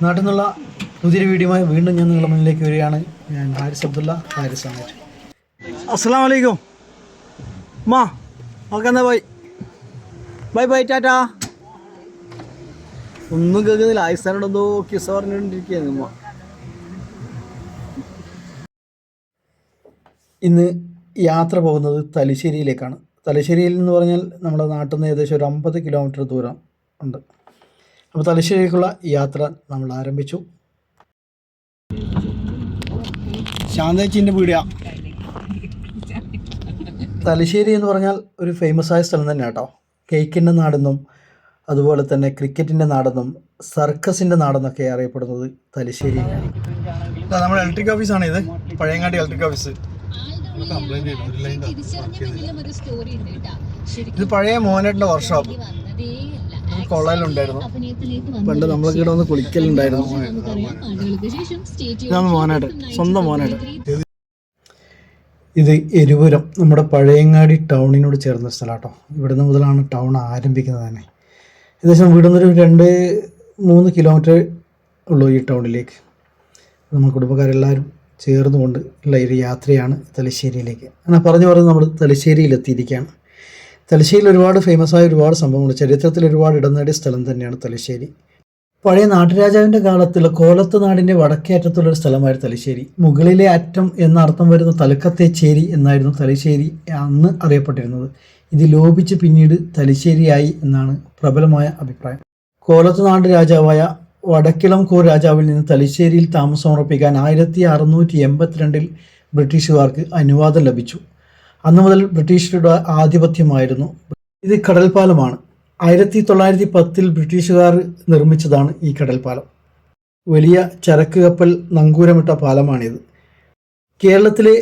നാട്ടിൽ നിന്നുള്ള പുതിയൊരു വീഡിയോയുമായി വീണ്ടും ഞാൻ നിങ്ങളുടെ മുന്നിലേക്ക് വരികയാണ്. ഞാൻ ഹാരിസ് അബ്ദുള്ള, ഹാരിസ് അഹമ്മദ്. അസ്സലാമു അലൈക്കും. മാ ഓക്കെ, എന്നാ ബൈ ബൈ ബൈ, ടാറ്റാ. ഒന്നും കേൾക്കുന്നില്ല. ആയിസാനോടൊന്നോ കിസ് പറഞ്ഞുകൊണ്ടിരിക്കുകയാണ് ഉമ്മ. ഇന്ന് യാത്ര പോകുന്നത് തലശ്ശേരിയിലേക്കാണ്. തലശ്ശേരിയിൽ എന്ന് പറഞ്ഞാൽ നമ്മുടെ നാട്ടിൽ നിന്ന് ഏകദേശം ഒരു 50 കിലോമീറ്റർ ദൂരം ഉണ്ട്. അപ്പോൾ തലശ്ശേരിയിലേക്കുള്ള യാത്ര നമ്മൾ ആരംഭിച്ചു. ശാന്തേച്ചിൻ്റെ വീടാ. തലശ്ശേരി എന്ന് പറഞ്ഞാൽ ഒരു ഫേമസ് ആയ സ്ഥലം തന്നെ കേട്ടോ. കേക്കിൻ്റെ നാടെന്നും അതുപോലെ തന്നെ ക്രിക്കറ്റിൻ്റെ നാടെന്നും സർക്കസിൻ്റെ നാടെന്നൊക്കെ അറിയപ്പെടുന്നത് തലശ്ശേരിയിലാണ്. നമ്മുടെ ഇലക്ട്രിക് ഓഫീസാണ് ഇത്, പഴയങ്ങാടി ഇലക്ട്രിക് ഓഫീസ്. ഇത് പഴയ മോനേട്ടൻ്റെ വർക്ക്ഷോപ്പ്. കൊള്ളയിലുണ്ടായിരുന്നു പണ്ട്, നമ്മളൊക്കെ ഇവിടെ വന്ന് കുളിക്കലുണ്ടായിരുന്നു. ഇതാണ് മോനേട്ടൻ, സ്വന്തം മോനേട്ടൻ. ഇത് എരുപുരം, നമ്മുടെ പഴയങ്ങാടി ടൗണിനോട് ചേർന്ന സ്ഥലം കേട്ടോ. ഇവിടുന്ന് മുതലാണ് ടൗൺ ആരംഭിക്കുന്നത് തന്നെ. ഏകദേശം ഇവിടുന്ന് ഒരു 2-3 കിലോമീറ്റർ ഉള്ളൂ ഈ ടൗണിലേക്ക്. നമ്മൾ കുടുംബക്കാരെല്ലാവരും ചേർന്നുകൊണ്ട് ഉള്ള ഒരു യാത്രയാണ് തലശ്ശേരിയിലേക്ക്. അങ്ങനെ പറഞ്ഞു നമ്മൾ തലശ്ശേരിയിലെത്തിയിരിക്കുകയാണ്. തലശ്ശേരിയിൽ ഒരുപാട് ഫേമസ് ആയ ഒരുപാട് സംഭവങ്ങൾ, ചരിത്രത്തിൽ ഒരുപാട് ഇടം നേടിയ സ്ഥലം തന്നെയാണ് തലശ്ശേരി. പഴയ നാട്ടുരാജാവിൻ്റെ കാലത്തുള്ള കോലത്ത് നാടിൻ്റെ വടക്കേ അറ്റത്തുള്ളൊരു സ്ഥലമായിരുന്നു തലശ്ശേരി. മുകളിലെ അറ്റം എന്ന അർത്ഥം വരുന്ന തലക്കത്തേച്ചേരി എന്നായിരുന്നു തലശ്ശേരി അന്ന് അറിയപ്പെട്ടിരുന്നത്. ഇത് ലോപിച്ച് പിന്നീട് തലശ്ശേരിയായി എന്നാണ് പ്രബലമായ അഭിപ്രായം. കോലത്ത് നാട് രാജാവായ വടക്കിളംകോർ രാജാവിൽ നിന്ന് തലശ്ശേരിയിൽ താമസമുറപ്പിക്കാൻ 1682 ബ്രിട്ടീഷുകാർക്ക് അനുവാദം ലഭിച്ചു. അന്നു മുതൽ ബ്രിട്ടീഷുകാരുടെ ആധിപത്യമായിരുന്നു. ഇത് കടൽപ്പാലമാണ്. 1910 ബ്രിട്ടീഷുകാർ നിർമ്മിച്ചതാണ് ഈ കടൽപ്പാലം. വലിയ ചരക്ക് കപ്പൽ നങ്കൂരമിട്ട പാലമാണിത്. കേരളത്തിലെ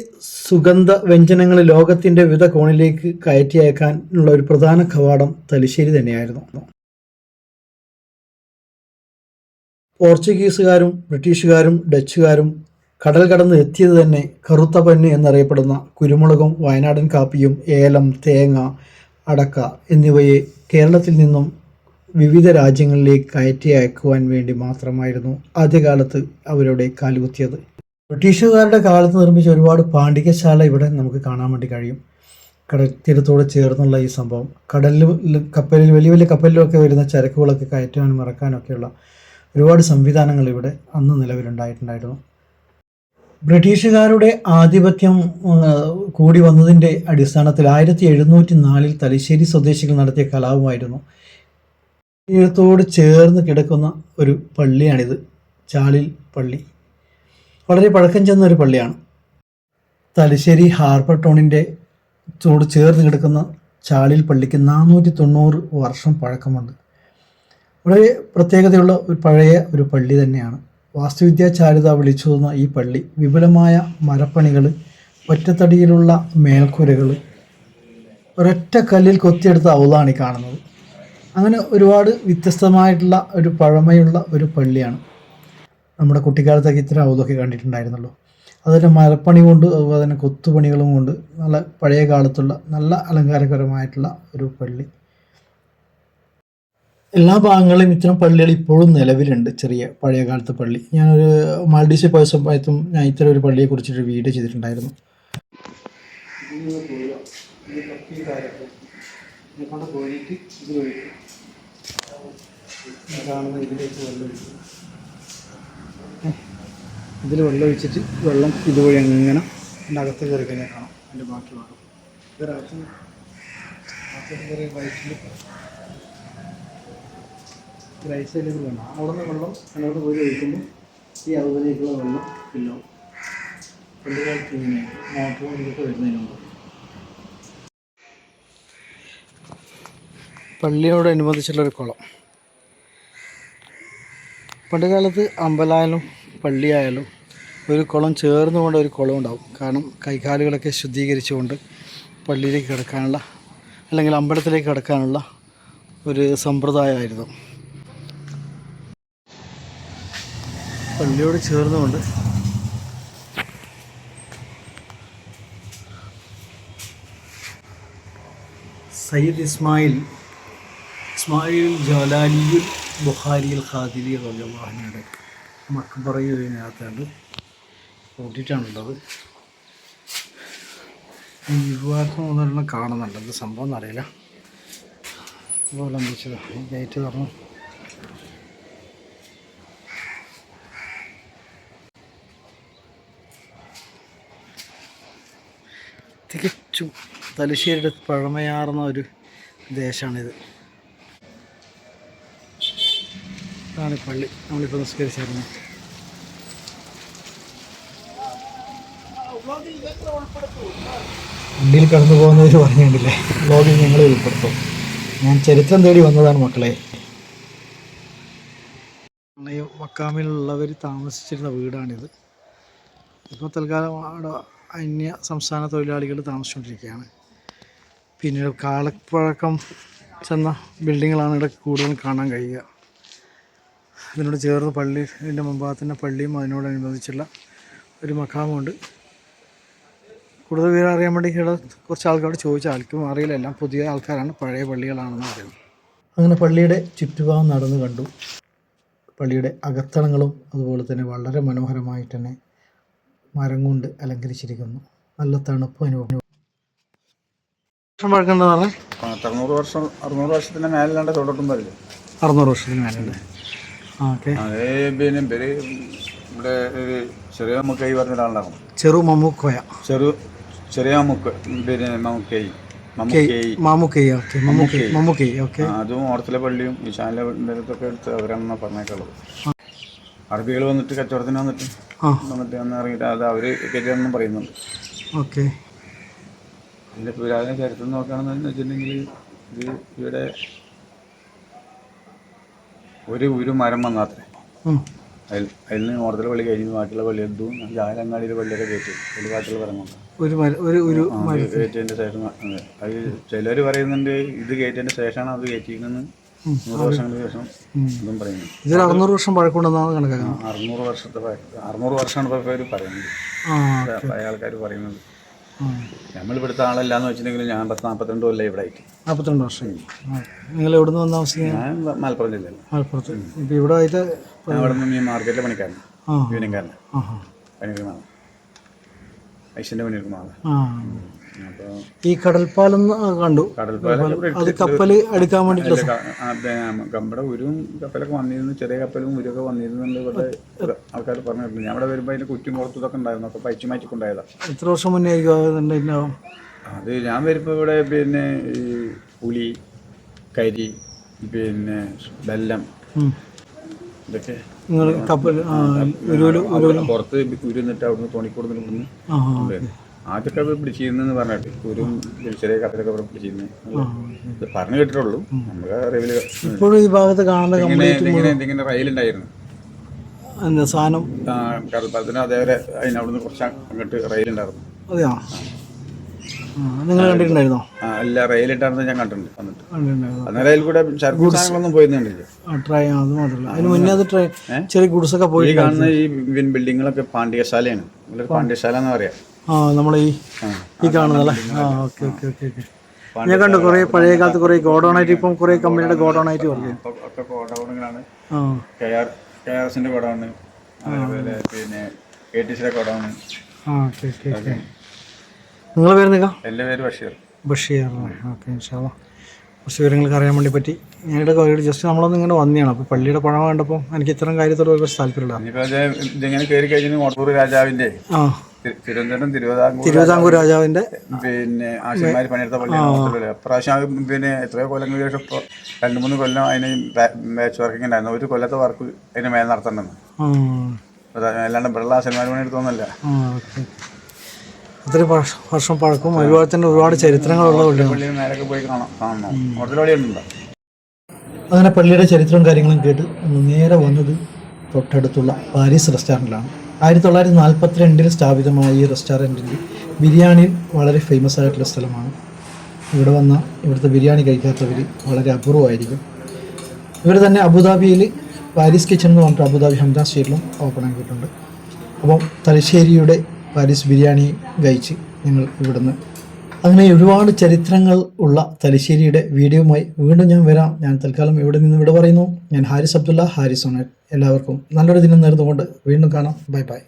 സുഗന്ധ വ്യഞ്ജനങ്ങൾ ലോകത്തിൻ്റെ വിവിധ കോണിലേക്ക് കയറ്റി അയക്കാനുള്ള ഒരു പ്രധാന കവാടം തലശ്ശേരി തന്നെയായിരുന്നു. പോർച്ചുഗീസുകാരും ബ്രിട്ടീഷുകാരും ഡച്ചുകാരും കടൽ കടന്ന് എത്തിയത് തന്നെ കറുത്ത പൊന്ന് എന്നറിയപ്പെടുന്ന കുരുമുളകും വയനാടൻ കാപ്പിയും ഏലം, തേങ്ങ, അടക്ക എന്നിവയെ കേരളത്തിൽ നിന്നും വിവിധ രാജ്യങ്ങളിലേക്ക് കയറ്റി അയക്കുവാൻ വേണ്ടി മാത്രമായിരുന്നു ആദ്യകാലത്ത് അവരുടെ കാലുകുത്തിയത്. ബ്രിട്ടീഷുകാരുടെ കാലത്ത് നിർമ്മിച്ച ഒരുപാട് പാണ്ടികശാല ഇവിടെ നമുക്ക് കാണാൻ വേണ്ടി കഴിയും. കടൽ തീരത്തോട് ചേർന്നുള്ള ഈ സംഭവം, കപ്പലിൽ വലിയ വലിയ കപ്പലിലൊക്കെ വരുന്ന ചരക്കുകളൊക്കെ കയറ്റാനും ഇറക്കാനൊക്കെയുള്ള ഒരുപാട് സംവിധാനങ്ങൾ ഇവിടെ അന്ന് നിലവിലുണ്ടായിട്ടുണ്ടായിരുന്നു. ബ്രിട്ടീഷുകാരുടെ ആധിപത്യം കൂടി വന്നതിൻ്റെ അടിസ്ഥാനത്തിൽ 1704 തലശ്ശേരി സ്വദേശികൾ നടത്തിയ കലാപമായിരുന്നു. തീരത്തോട് ചേർന്ന് കിടക്കുന്ന ഒരു പള്ളിയാണിത്, ചാലിൽ പള്ളി. വളരെ പഴക്കം ചെന്ന ഒരു പള്ളിയാണ്. തലശ്ശേരി ഹാർബർ ടൗണിൻ്റെ തോട് ചേർന്ന് കിടക്കുന്ന ചാലിൽ പള്ളിക്ക് 490 വർഷം പഴക്കമുണ്ട്. വളരെ പ്രത്യേകതയുള്ള ഒരു പഴയ ഒരു പള്ളി തന്നെയാണ്. വാസ്തുവിദ്യാചാരുത വിളിച്ചോതുന്ന ഈ പള്ളി വിപുലമായ മരപ്പണികൾ, ഒറ്റത്തടിയിലുള്ള മേൽക്കൂരകൾ, ഒരൊറ്റ കല്ലിൽ കൊത്തിയെടുത്ത ഔളാണ് ഈ കാണുന്നത്. അങ്ങനെ ഒരുപാട് വ്യത്യസ്തമായിട്ടുള്ള ഒരു പഴമയുള്ള ഒരു പള്ളിയാണ്. നമ്മുടെ കുട്ടിക്കാലത്തൊക്കെ ഇത്തരം ഔതൊക്കെ കണ്ടിട്ടുണ്ടായിരുന്നുള്ളൂ. അതിൻ്റെ മരപ്പണി കൊണ്ട്, അതുപോലെ തന്നെ കൊത്തുപണികളും കൊണ്ട് നല്ല പഴയ കാലത്തുള്ള നല്ല അലങ്കാരകരമായിട്ടുള്ള ഒരു പള്ളി. എല്ലാ ഭാഗങ്ങളിലും ഇത്തരം പള്ളികൾ ഇപ്പോഴും നിലവിലുണ്ട്. ചെറിയ പഴയ കാലത്തെ പള്ളി. ഞാനൊരു മാൽഡീവ്സിൽ പോയ സമയത്തും ഞാൻ ഇത്തരം ഒരു പള്ളിയെ കുറിച്ചൊരു വീഡിയോ ചെയ്തിട്ടുണ്ടായിരുന്നു. ഇതിൽ വെള്ളം ഒഴിച്ചിട്ട് വെള്ളം ഇതുവഴി അങ്ങനെ എൻ്റെ അകത്ത് കയറി കഴിഞ്ഞാൽ കാണാം അതിൻ്റെ ബാക്കി ഭാഗം. ഇതിനകത്ത് റൈറ്റ് സൈഡിലേക്ക് വേണം. അവിടെ നിന്ന് വെള്ളം അങ്ങോട്ട് പോയി ഒഴിക്കുമ്പോൾ ഈ അതുവരേക്കുള്ള വെള്ളം ഫില്ലാവും. പണ്ട് കാലത്ത് ഇങ്ങനെയാണ് മോട്ടറും ഇതൊക്കെ വരുന്നതിന് മുമ്പ്. പള്ളിയോടനുബന്ധിച്ചുള്ളൊരു കുളം. പണ്ട് കാലത്ത് അമ്പലമായാലും പള്ളിയായാലും ഒരു കുളം ചേർന്നുകൊണ്ട് ഒരു കുളം ഉണ്ടാവും. കാരണം കൈകാലുകളൊക്കെ ശുദ്ധീകരിച്ചുകൊണ്ട് പള്ളിയിലേക്ക് കിടക്കാനുള്ള അല്ലെങ്കിൽ അമ്പലത്തിലേക്ക് കിടക്കാനുള്ള ഒരു സമ്പ്രദായമായിരുന്നു. പള്ളിയോട് ചേർന്നുകൊണ്ട് സയ്യിദ് ഇസ്മായിൽ ജലാലിയുൽ ബുഖാരിയിൽ ഖാദിലി റളിയല്ലാഹുവിന്റെ മക്ബറയും ഇതിനകത്തുണ്ട് കൂട്ടിയിട്ടാണുള്ളത്. ഈ വിവാഹം ഒന്നും കാണുന്നുണ്ട്, എന്ത് സംഭവം എന്നറിയില്ല. അതുപോലെ വെച്ചത് ഈ ഗേറ്റ് തുറന്നു. തികച്ചും തലശ്ശേരിയുടെ പഴമയാർന്ന ഒരു ദേശമാണിത്. ഇതാണ് പള്ളി നമ്മളിപ്പോൾ നിസ്കരിച്ചായിരുന്നു. വണ്ടിയിൽ കടന്നു പോകുന്നവർ പറഞ്ഞിട്ടില്ലേ, വ്ലോഗിൽ ഞങ്ങളെ ഉൾപ്പെടുത്തും. ഞാൻ ചരിത്രം തേടി വന്നതാണ് മക്കളെ. മക്കാമിലുള്ളവർ താമസിച്ചിരുന്ന വീടാണിത്. ഇപ്പോൾ തൽക്കാലം അവിടെ അന്യ സംസ്ഥാന തൊഴിലാളികൾ താമസിച്ചുകൊണ്ടിരിക്കുകയാണ്. പിന്നീട് കാലപ്പഴക്കം ചെന്ന ബിൽഡിങ്ങുകളാണ് ഇവിടെ കൂടുതലും കാണാൻ കഴിയുക. ഇതിനോട് ചേർന്ന് പള്ളിൻ്റെ മുമ്പാകത്തന്നെ പള്ളിയും അതിനോടനുബന്ധിച്ചുള്ള ഒരു മഖാമുണ്ട്. കൂടുതൽ പേര് അറിയാൻ വേണ്ടി ഇവിടെ കുറച്ച് ആൾക്കാരോട് ചോദിച്ച ആൾക്കും അറിയില്ല, എല്ലാം പുതിയ ആൾക്കാരാണ്, പഴയ പള്ളികളാണെന്ന് പറയുന്നത്. അങ്ങനെ പള്ളിയുടെ ചുറ്റുഭാഗം നടന്നു കണ്ടു. പള്ളിയുടെ അകത്തളങ്ങളും അതുപോലെ തന്നെ വളരെ മനോഹരമായിട്ട് തന്നെ മരം കൊണ്ട് അലങ്കരിച്ചിരിക്കുന്നു. നല്ല തണുപ്പ് അനുഭവം. പഴക്കണ്ടെന്ന് 600 വർഷത്തിന് മേലാണ്ട് തൊടട്ടും പറയില്ല. 600 വർഷത്തിന് മേലുണ്ട്. ഓക്കെ. അതേ പിന്നെ ഇവര് ഇവിടെ ഒരു ചെറിയ മുക്കൈ പറഞ്ഞ ഒരാളുണ്ടാകും. ചെറു മമ്മൂക്കോയ. ചെറിയ മുക്ക് പിന്നെ അതും ഓടത്തിലെ പള്ളിയും ഈശാനിലെ ഒക്കെ എടുത്ത് അവരാണെന്നാണ് പറഞ്ഞേക്കുള്ളത്. അറബികൾ വന്നിട്ട് കച്ചവടത്തിന് വന്നിട്ട് അന്ന് ഇറങ്ങിയിട്ട് അത് അവര് കയറ്റിയാണെന്നും പറയുന്നുണ്ട്. ഓക്കെ. ഇതിന്റെ പുരാതന ചരിത്രം നോക്കുകയാണെന്ന് വെച്ചിട്ടുണ്ടെങ്കിൽ ഇത് ഇവിടെ ഒരു മരം വന്നാത്രേ. അതിൽ നിന്ന് ഓടത്തിലെ പള്ളി കഴിഞ്ഞ് ബാക്കിയുള്ള പള്ളി എന്തും ജാലങ്ങാടിയിലെ പള്ളിയൊക്കെ കയറ്റി ഒരു ബാക്കിയുള്ള പറയുന്നുണ്ട്. കയറ്റിയതിന്റെ ശേഷം അത് ചിലർ പറയുന്നുണ്ട് ഇത് കയറ്റിയതിന്റെ ശേഷമാണ് അത് കയറ്റിയിരിക്കുന്നത്. 100 വർഷങ്ങൾക്ക് ശേഷം ഇതും പറയുന്നു. 600 വർഷം പഴക്കമുണ്ടെന്നാണ് കണക്കാക്കുന്നത്. 600 വർഷമാണ് ഇപ്പോൾ ഇവർ പറയുന്നത്, പഴയ ആൾക്കാർ പറയുന്നത്. നമ്മളിവിടുത്തെ ആളല്ലാന്ന് വെച്ചിട്ടുണ്ടെങ്കിൽ ഞാൻ 42 കൊല്ലം ഇവിടെ ആയിട്ട്. 42 വർഷം. നിങ്ങൾ എവിടെ നിന്ന് വന്ന് താമസിക്കുന്നത്? ഞാൻ മലപ്പുറം ജില്ലയിൽ. മലപ്പുറത്ത്. ഇപ്പോൾ ഇവിടെ ആയിട്ട് ഞാൻ അവിടെ നിന്ന് ഈ മാർക്കറ്റിലെ പണിക്കാരൻ, ഈവനിങ്കാരൻ പണിയെടുക്കുന്ന ഐശ്വര്യ പണിയെടുക്കുന്ന ആള്. അപ്പോൾ ഈ കടൽപ്പാലം കണ്ടു. അത് കപ്പൽ അടുക്കാൻ വേണ്ടിയിട്ട് നമ്മുടെ ഉരും കപ്പലൊക്കെ വന്നിരുന്നു, ചെറിയ കപ്പലും ഉരൊക്കെ വന്നിരുന്നുണ്ട്. ഇവിടെ ആൾക്കാർ പറഞ്ഞിട്ടുണ്ട്. ഞാൻ ഇവിടെ വരുമ്പോൾ അതിന്റെ കുറ്റും പുറത്തും ഇതൊക്കെ ഉണ്ടായിരുന്നു, ഒക്കെ പൈച്ചു മാറ്റിക്കൊണ്ടായതാണ്. എത്ര വർഷം മുന്നേ ആയിരിക്കും അത്? ഞാൻ വരുമ്പോൾ ഇവിടെ പിന്നെ ഈ പുളി, കരി, പിന്നെ വെല്ലം ഇതൊക്കെ പുറത്ത് ഉരുന്നിട്ട് അവിടുന്ന് തോണിക്കൂടുന്ന ഇവിടുന്ന് ആദ്യമൊക്കെ പിടിച്ചിരുന്നെന്ന് പറഞ്ഞിട്ട് ഉരും ചെറിയ കപ്പലൊക്കെ പിടിച്ചിരുന്നു പറഞ്ഞു കേട്ടിട്ടുള്ളൂ. നമുക്ക് അറിവില് ഇപ്പോഴും ഈ ഭാഗത്ത് കാണുന്ന എന്തെങ്കിലും റെയിലുണ്ടായിരുന്നു സാധനം കടൽപ്പാലത്തിന്. അതേവരെ അതിനവിടുന്ന് കുറച്ച് അങ്ങോട്ട് റെയിലുണ്ടായിരുന്നു. അതെയോ? നിങ്ങൾ കണ്ടിട്ടുണ്ടായിരുന്നോ? അല്ല, റെയിലിട്ടായിരുന്നു ഞാൻ കണ്ടിട്ടുണ്ട് വന്നിട്ട്. അന്നേരം അതിൽ കൂടെ ചരക്കൊന്നും പോയിരുന്നില്ല. അത് മാത്രമല്ല, അതിന് മുന്നേ അത് ചെറിയ ഗുഡ്സൊക്കെ പോയി. കാണുന്ന ഈ ബിൽഡിങ്ങുകളൊക്കെ പാണ്ഡ്യശാലയാണ്. പാണ്ഡ്യശാല എന്ന് പറയാം. നമ്മളെ ഈ കാണുന്നല്ലേ? Okay okay okay okay. ഞാൻ കണ്ടു കുറേ പഴയ കാലത്ത് കുറേ ഗോഡൗണായിട്ട്, ഇപ്പം കുറേ കമ്പനിയുടെ ഗോഡൗണായിട്ട് പറഞ്ഞു. ഒക്കെ ഗോഡൗണുകളാണ്. KRSന്റെ ഗോഡൗണ്, അതേപോലെ പിന്നെ KTCയുടെ ഗോഡൗണ്. Okay okay okay. നിങ്ങളെ പേര് നിൽക്കാം? എൻ്റെ പേര് ബഷീർ. ബഷീർ. ഓക്കെ. ഇൻഷാല്ലാ കുറച്ച് വിവരങ്ങൾക്ക് അറിയാൻ വേണ്ടി പറ്റി. ഞാനിവിടെ ജസ്റ്റ് നമ്മളൊന്നും ഇങ്ങനെ വന്നതാണ്. അപ്പോൾ പള്ളിയുടെ പഴമ കണ്ടപ്പോൾ എനിക്ക് ഇത്തരം കാര്യത്തോട് കുറച്ച് താല്പര്യമില്ല. ഇതിങ്ങനെ കയറി കഴിഞ്ഞാൽ ഓട്ടൂർ രാജാവിൻ്റെ തിരുവിതാംകൂർ രാജാവിൻ്റെ പിന്നെ ആശന്മാർ പണിയെടുത്ത പള്ളിയാണ്. പ്രാവശ്യം പിന്നെ എത്രയോ കൊല്ലങ്ങൾക്ക് ശേഷം ഇപ്പോൾ 2-3 കൊല്ലം അതിന് ബാച്ച് വർക്കിംഗ് ഉണ്ടായിരുന്നു. ഒരു കൊല്ലത്തെ വർക്ക് അതിന് മേലെ നടത്തണമെന്ന്. അല്ലാണ്ട് വെള്ള ആശന്മാർ പണിയെടുത്തൊന്നുമല്ല. ഒത്തിരി വർഷം പഴക്കവും ഒരുപാട് തന്നെ ഒരുപാട് ചരിത്രങ്ങളുള്ള പള്ളിയാണ്. മേലൊക്കെ പോയി കാണണം. ഓട്ടത്തിൽ പള്ളിയുണ്ടോ? അങ്ങനെ പള്ളിയുടെ ചരിത്രവും കാര്യങ്ങളും കേട്ട് നേരെ വന്നത് തൊട്ടടുത്തുള്ള പാരീസ് റെസ്റ്റോറൻറ്റിലാണ്. 1942 സ്ഥാപിതമായ ഈ റെസ്റ്റോറൻറ്റിൽ ബിരിയാണി വളരെ ഫേമസ് ആയിട്ടുള്ള സ്ഥലമാണ്. ഇവിടെ വന്ന ഇവിടുത്തെ ബിരിയാണി കഴിക്കാത്തവർ വളരെ അപൂർവമായിരിക്കും. ഇവർ തന്നെ അബുദാബിയിൽ പാരീസ് കിച്ചൺ എന്ന് പറഞ്ഞിട്ട് അബുദാബി ഹംദാൻ സ്ട്രീറ്റിലും ഓപ്പൺ ആക്കിയിട്ടുണ്ട്. അപ്പം തലശ്ശേരിയുടെ പാരീസ് ബിരിയാണി കഴിച്ച് ഞങ്ങൾ ഇവിടുന്ന് അങ്ങനെ ഒരുപാട് ചരിത്രങ്ങൾ ഉള്ള തലശ്ശേരിയുടെ വീഡിയോയുമായി വീണ്ടും ഞാൻ വരാം. ഞാൻ തൽക്കാലം ഇവിടെ നിന്ന് ഇവിടെ പറയുന്നു. ഞാൻ ഹാരിസ് അബ്ദുള്ള, ഹാരിസ് ഓണർ. എല്ലാവർക്കും നല്ലൊരു ദിനം നേർന്നുകൊണ്ട് വീണ്ടും കാണാം. Bye bye.